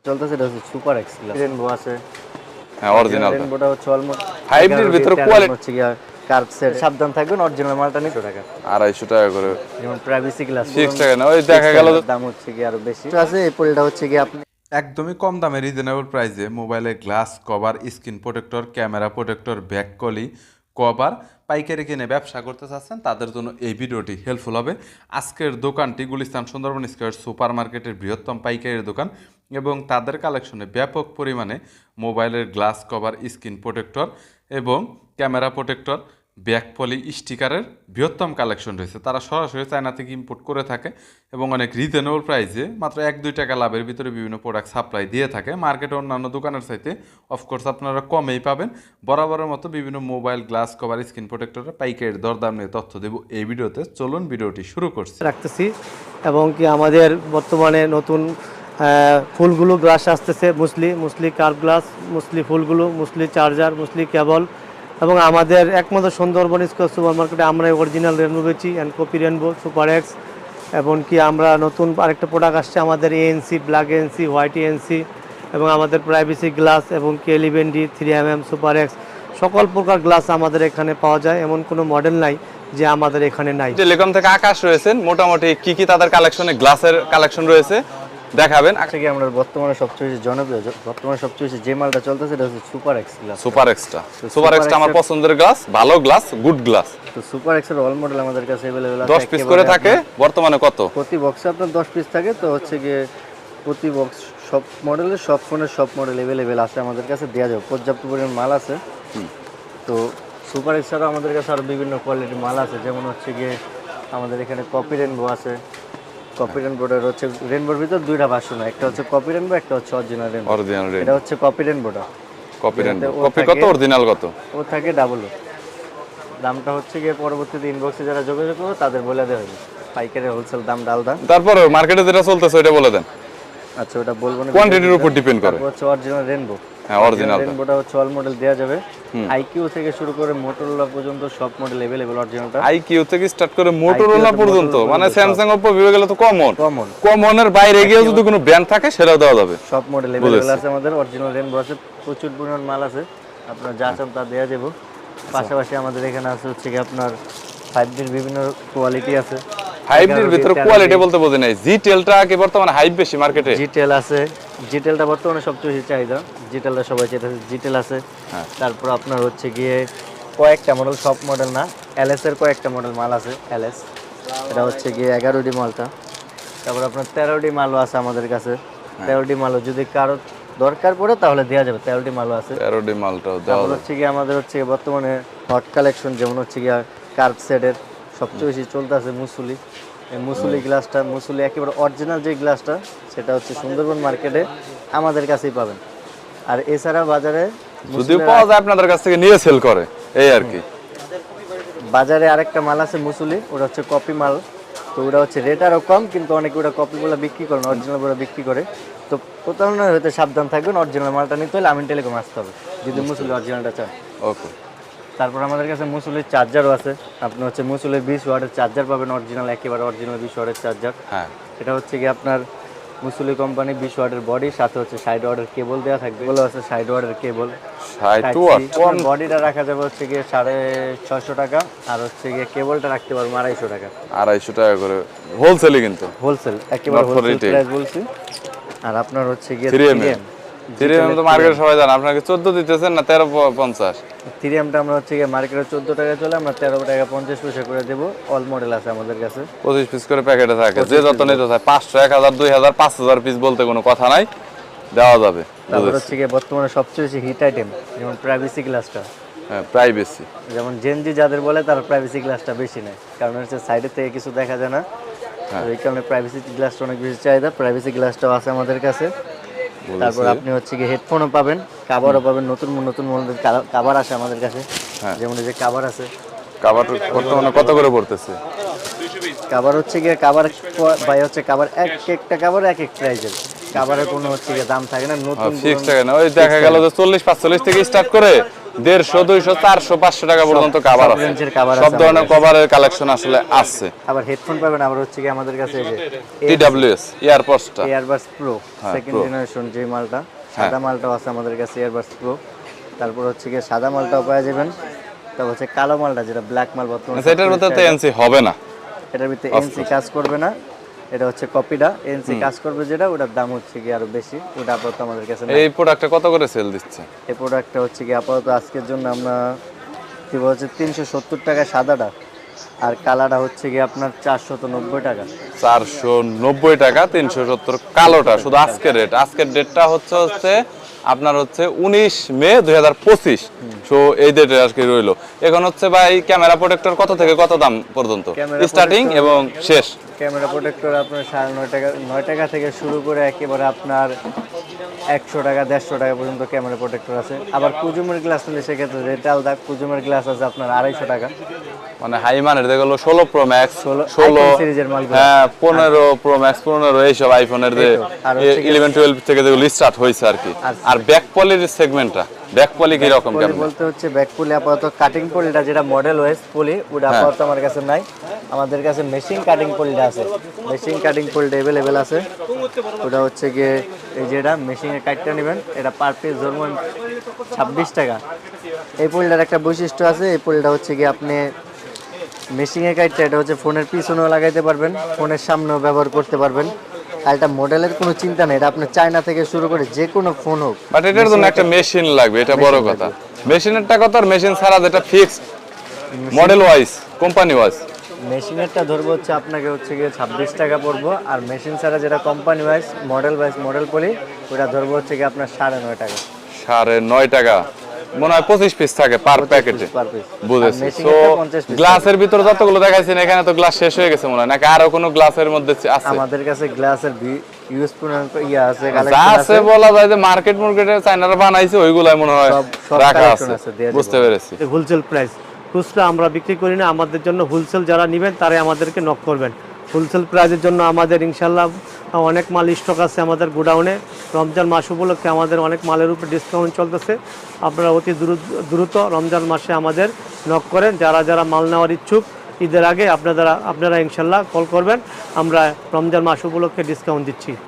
চলতেছে এটা হচ্ছে সুপার এক্স গ্লাস রেনবো আছে। হ্যাঁ অরিজিনাল রেনবোটা হচ্ছে অলমোস্ট 5D এর ভিতরে কোয়ালিটি হচ্ছে গিয়া কার্ভ সেট। সাবধান থাকবেন, অরিজিনাল মালটা 200 টাকা। 250 টাকা করে যেমন প্রাইভেসি গ্লাস ফিক্স টাকা না, ওই দেখা গেল দাম হচ্ছে গিয়া আরো বেশি আছে। এই পলিটা হচ্ছে গিয়া আপনি একদমই কম দামে রিজনেবল প্রাইসে মোবাইলের glass cover, screen protector, camera protector, back কলি কভার পাইকারি কিনে ব্যবসা করতে চাচ্ছেন তাদের জন্য এই ভিডিওটি হেল্পফুল হবে। আজকের দোকানটি গুলিস্তান সুন্দরবন স্কয়ার সুপার মার্কেটের বৃহত্তম পাইকারি দোকান এবং তাদের কালেকশনে ব্যাপক পরিমাণে মোবাইলের গ্লাস কভার, স্ক্রিন প্রোটেক্টর এবং ক্যামেরা প্রোটেক্টর, ব্যাক পলি, স্টিকারের বৃহত্তম কালেকশন রয়েছে। তারা সরাসরি চায়না থেকে ইম্পোর্ট করে থাকে এবং অনেক রিজনেবল প্রাইসে মাত্র 1-2 টাকা লাভের ভিতরে বিভিন্ন প্রোডাক্ট সাপ্লাই দিয়ে থাকে। মার্কেটে অন্যান্য দোকানের চাইতে অফকোর্স আপনারা কমেই পাবেন। বরাবরের মতো বিভিন্ন মোবাইল গ্লাস কভার, স্ক্রিন প্রোটেক্টরের পাইকারি দরদাম নিয়ে তথ্য দেব এই ভিডিওতে। চলুন ভিডিওটি শুরু করছি। রাখতেছি এবং কি আমাদের বর্তমানে নতুন ফুলগুলো গ্লাস আসতেছে, মুসলি কার্ভ গ্লাস, মুসলি ফুলগুলো, মুসলি চার্জার, মুসলি কেবল এবং আমাদের একমাত্র সুন্দরবন স্কয়ার সুপার মার্কেটে আমরা অরিজিনাল রেনবো বেচি and copy rainbow super x. এবং কি আমরা নতুন আরেকটা প্রোডাক্ট আসছে আমাদের ANC, black ANC, white ANC এবং আমাদের প্রাইভেসি গ্লাস এবং কি 11D 3mm সুপার এক্স সকল প্রকার গ্লাস আমাদের এখানে পাওয়া যায়। এমন কোনো মডেল নাই যে আমাদের এখানে নাই। টেলিকম থেকে আকাশ রয়েছেন, মোটামুটি কি কি তাদের কালেকশনে গ্লাসের কালেকশন রয়েছে দেখাবেন। থেকে আমরা বর্তমানে সবচেয়ে বেশি জনপ্রিয়, বর্তমানে সবচেয়ে বেশি যে মালটা চলতেছে এটা হচ্ছে super x glass. Super extra আমার পছন্দের গ্লাস, ভালো গ্লাস, গুড গ্লাস। তো সুপার এক্সের অল মডেল আমাদের কাছে अवेलेबल আছে। 10 পিস করে থাকে বর্তমানে কত? প্রতি বক্সে আপনার 10 পিস থাকে। তো হচ্ছে গিয়ে প্রতি বক্স সব মডেলের, সব ফোনের সব মডেল अवेलेबल আছে আমাদের কাছে, দেওয়া যাবে। পর্যাপ্ত পরিমাণ মাল আছে। তো সুপার এক্স ছাড়াও আমাদের কাছে আরও বিভিন্ন কোয়ালিটির মাল আছে। যেমন হচ্ছে গিয়ে আমাদের এখানে কপি রেনবো আছে। কপি রেনবোটার হচ্ছে রেনবোর ভিতর দুইটা ভার্সন, একটা হচ্ছে কপি রেনবো, একটা হচ্ছে অরিজিনাল রেনবো। এটা হচ্ছে কপি রেনবোটা। কপি কত, অরিজিনাল কত? ও থাকে ডাবল। দামটা হচ্ছে গিয়ে পরবর্তীতে ইনবক্সে যারা যোগাযোগ করবে তাদের বলে দেওয়া হবে। পাইকারি হোলসেল দাম ডালদা। তারপরে মার্কেটে যেটা চলতেছে ওটা বলে দেন। আচ্ছা, ওটা বলবো না, কোয়ান্টিটির উপর ডিপেন্ড করে। হচ্ছে অরিজিনাল রেনবো। হ্যাঁ অরিজিনাল রেনবোটা হচ্ছে অল মডেল দেওয়া যাবে। আইকিউ থেকে শুরু করে মোটরোলা পর্যন্ত সব মডেল अवेलेबल অরিজিনালটা। আইকিউ থেকে স্টার্ট করে মোটরোলা পর্যন্ত, মানে স্যামসাং, ওপো, ভিভো গেলে তো কমনের বাইরে গিয়ে যদি কোনো ব্র্যান্ড থাকে সেটাও দেওয়া যাবে। সব মডেল अवेलेबल আছে আমাদের। অরিজিনাল রেনবো আছে, প্রচুর পরিমাণ মাল আছে। আপনার যা চান তা দেওয়া যাবে। পাশাপাশি আমাদের এখানে আছে হচ্ছে কি আপনার 5D এর বিভিন্ন কোয়ালিটি আছে। 5D এর ভিতরে কোয়ালিটি বলতে বোঝে নাই। জিটেলটা কি বর্তমানে হাইপ বেশি মার্কেটে? জিটেল আছে, জিটেলটা বর্তমানে সবচেয়ে বেশি চাহিদা। জিটেলটা সবাই চাইতেছে, জিটেল আছে। তারপর আপনার হচ্ছে গিয়ে কয়েকটা মডেল, সব মডেল না, এলএস এর কয়েকটা মডেল মাল আছে। এলএস এটা হচ্ছে গিয়ে 11D মালটা। তারপর আপনার 13D মালও আছে আমাদের কাছে। 13D মালও যদি কারো দরকার পড়ে তাহলে দেওয়া যাবে। 13D মালও আছে। 13D মালটাও দেওয়া তারপর যাবে। হচ্ছে গিয়ে আমাদের হচ্ছে বর্তমানে হট কালেকশন, যেমন হচ্ছে গিয়ে কার্ভ সেটের সবচেয়ে বেশি চলতে আছে মুসুলি। এই মুসুলি গ্লাসটা, মুসুলি একেবারে অরিজিনাল যে গ্লাসটা, সেটা হচ্ছে সুন্দরবন মার্কেটে আমাদের কাছেই পাবেন। আর এছাড়া বাজারে যদিও পাওয়া যায় আপনাদের কাছ থেকে নিয়ে সেল করে, এই আর কি। বাজারে আরেকটা মাল আছে মুসুলি, ওটা হচ্ছে কপি মাল। তো ওটা হচ্ছে রেট আরও কম, কিন্তু অনেকে ওটা কপিগুলো বিক্রি করে না, অরিজিনালগুলো বিক্রি করে। তো প্রতারণা হতে সাবধান থাকবেন। অরিজিনাল মালটা নিতে হলে আমিন টেলিকম আসতে হবে যদি মুসুলি অরিজিনালটা চান। ওকে। তারপর আমাদের কাছে মুসুলির চার্জারও আছে। আপনি হচ্ছে মুসুলির 20 ওয়াটের চার্জার পাবেন, অরিজিনাল, একেবারে অরিজিনাল 20 ওয়াটের চার্জার। হ্যাঁ, এটা হচ্ছে কি আপনার মুসুলি কোম্পানি 20 ওয়াটের বডি, সাথে হচ্ছে 60 ওয়াটের কেবল দেওয়া থাকবে। বলে আছে 60 ওয়াটের কেবল। 60 ওয়াট বডিটা রাখা যাবে হচ্ছে গিয়ে 650 টাকা, আর হচ্ছে গিয়ে কেবলটা রাখতে পারবো 250 টাকা। 250 টাকা করে হোলসেলে, কিন্তু হোলসেল, একেবারে হোলসেল প্রাইস বলছি। আর আপনার হচ্ছে গিয়ে 3M তো মার্কেটে সবাই জানে, আপনাকে 14 দিতেছেন না 13.50? 3Mটা আমরা হচ্ছে গিয়ে মার্কেটে 14 টাকা চলে, আমরা 13 টাকা 50 পয়সা করে দেবো। অল মডেল আছে আমাদের কাছে। 25 পিস করে প্যাকেটে থাকে, যে যত নিতে চায় 500, 1000, 2000, 5000 পিস বলতে কোনো কথা নাই, দেওয়া যাবে। তারপর হচ্ছে গিয়ে বর্তমানে সবচেয়ে বেশি হিট আইটেম, যেমন প্রাইভেসি গ্লাসটা। হ্যাঁ, প্রাইভেসি, যেমন জেনজি যাদের বলে তারা প্রাইভেসি গ্লাসটা বেশি নেয়, কারণ হচ্ছে সাইডের থেকে কিছু দেখা যায় না। এই কারণে প্রাইভেসি গ্লাসটা অনেক বেশি চাহিদা। প্রাইভেসি গ্লাসটাও আছে আমাদের কাছে। তারপর আপনি হচ্ছে কি হেডফোনও পাবেন, কাভারও পাবেন। নতুন নতুন মডেলের কাভার আছে আমাদের কাছে। যেমন এই যে কাভার আছে। কাভার বর্তমানে কত করে পড়তেছে? কাভার হচ্ছে গিয়ে কাভার ভাই হচ্ছে কাভার একটা কাভার এক প্রাইজের। কাভারের কোনো হচ্ছে গিয়ে দাম থাকে না, নতুন ফিক্স থাকে না। ওই দেখা গেল যে 40-45 থেকে স্টার্ট করে 150, 200, 400, 500 টাকা পর্যন্ত কভার সব আছে। রেঞ্জের cover সব আছে ধরনের কভারের কালেকশন আসলে আছে। আবার হেডফোন পাবেন আবার হচ্ছে কি আমাদের কাছে এই যে TWS ইয়ারপডসটা এয়ারবাডস প্রো হ্যাঁ, সেকেন্ড Pro। জেনারেশন যে মালটা, সাদা মালটাও আছে আমাদের কাছে এয়ারবাডস প্রো। তারপর হচ্ছে কি সাদা মালটাও পাওয়া যাবেন। তারপর হচ্ছে কালো মালটা যেটা ব্ল্যাক মাল বর্তমানে সেটার মধ্যে তো এনসি হবে না। এটার ভিতরে এনসি কাজ করবে না, এটা হচ্ছে কপিটা। এনসি কাজ করবে যেটা, ওটার দাম হচ্ছে কি আরো বেশি, ওটা আপাতত আমাদের কাছে নাই। এই প্রোডাক্টটা কত করে সেল দিচ্ছে? এই প্রোডাক্টটা হচ্ছে কি আপাতত আজকের জন্য আমরা দিব হচ্ছে 370 টাকা সাদাটা, আর কালারটা হচ্ছে কি আপনার 490 টাকা। 490 টাকা 370 কালোটা, শুধু আজকের রেট। আজকের ডেটটা হচ্ছে আপনার হচ্ছে 19 মে 2025। সো এই ডেটে আর কি রইলো। এখন হচ্ছে ভাই ক্যামেরা প্রোটেক্টর কত থেকে কত দাম পর্যন্ত Camera স্টার্টিং protector- এবং শেষ? ক্যামেরা প্রোটেক্টর আপনার 9.5 টাকা, 9 টাকা থেকে শুরু করে একেবারে আপনার 100 টাকা 150 টাকা পর্যন্ত ক্যামেরা প্রোটেক্টর আছে। আবার কুজুমের গ্লাস নিলে সেক্ষেত্রে রেট আলাদা। কুজুমের গ্লাস আছে আপনার 250 টাকা। মানে হাই মানের যেগুলো 16 প্রো ম্যাক্স, 16 iPhone সিরিজের মালগুলো। হ্যাঁ 15 প্রো ম্যাক্স, 15 এইসব আইফোনের যে আর হচ্ছে 11 12 থেকে যেগুলো স্টার্ট হয়েছে আর কি। আর ব্যাক পলির সেগমেন্টটা, ব্যাক পলি কি রকম পলি কেমন? বলতে হচ্ছে ব্যাক পলি আপাতত কাটিং পলিটা যেটা মডেল ওয়েস পলি, ওটা হ্যাঁ। আপাতত আমার কাছে নাই। আমাদের কাছে মেশিন কাটিং পলিটা আছে। মেশিন কাটিং পলিটা অ্যাভেলেবেল আছে। ওটা হচ্ছে গিয়ে এই যেটা মেশিনে কাটটা নেবেন, এটা পার পিস ধরুন 26 টাকা। এই পলিটার একটা বৈশিষ্ট্য আছে, এই পলিটা হচ্ছে গিয়ে আপনি মেশিনে কাটটা এটা হচ্ছে ফোনের পিছনেও লাগাইতে পারবেন, ফোনের সামনেও ব্যবহার করতে পারবেন। আর এটা মডেলের কোনো চিন্তা নেই, এটা আপনি চায়না থেকে শুরু করে যে কোনো ফোন হোক। বাট এটার জন্য একটা মেশিন লাগবে, এটা বড় কথা। মেশিনের টাকা তো আর মেশিন ছাড়া যেটা fixed model wise, company wise. মেশিনেরটা ধরবো হচ্ছে আপনাকে হচ্ছে গিয়ে 26 টাকা পড়বো, আর মেশিন ছাড়া যেটা কোম্পানি ওয়াইজ মডেল পলি, ওটা ধরবো হচ্ছে গিয়ে আপনার 9.5 টাকা। 9.5 টাকা মনে হয় 25 পিস থাকে পার প্যাকেটে। per piece। বুঝেছি। আর machine তো এরটা 50 piece গ্লাসের ভিতর যতগুলো দেখাইছেন এখানে তো গ্লাস শেষ হয়ে গেছে মনে হয়, নাকি আরো কোনো গ্লাসের মধ্যে আছে? আমাদের কাছে গ্লাসের ইউজফুল ইয়া আছে, যা কালেকশন আছে আছে। বলা যায় যে মার্কেটে চাইনারা বানাইছে ওইগুলাই মনে হয় সব রাখা collection আছে। আছে, দেয়া যাবে। বুঝতে পেরেছি। হোলসেল প্রাইস, খুচরা আমরা বিক্রি করি না। আমাদের জন্য হোলসেল যারা নেবেন তারাই আমাদেরকে নক করবেন। হোলসেল প্রাইসের জন্য আমাদের ইনশাল্লাহ অনেক মাল স্টক আছে আমাদের গোডাউনে। রমজান মাস উপলক্ষে আমাদের অনেক মালের উপর ডিসকাউন্ট চলতেছে। আপনারা অতি দ্রুত রমজান মাসে আমাদের নক করেন। যারা যারা মাল নেওয়ার ইচ্ছুক ঈদের আগে আপনারা ইনশাল্লাহ কল করবেন। আমরা রমজান মাস উপলক্ষে ডিসকাউন্ট দিচ্ছি।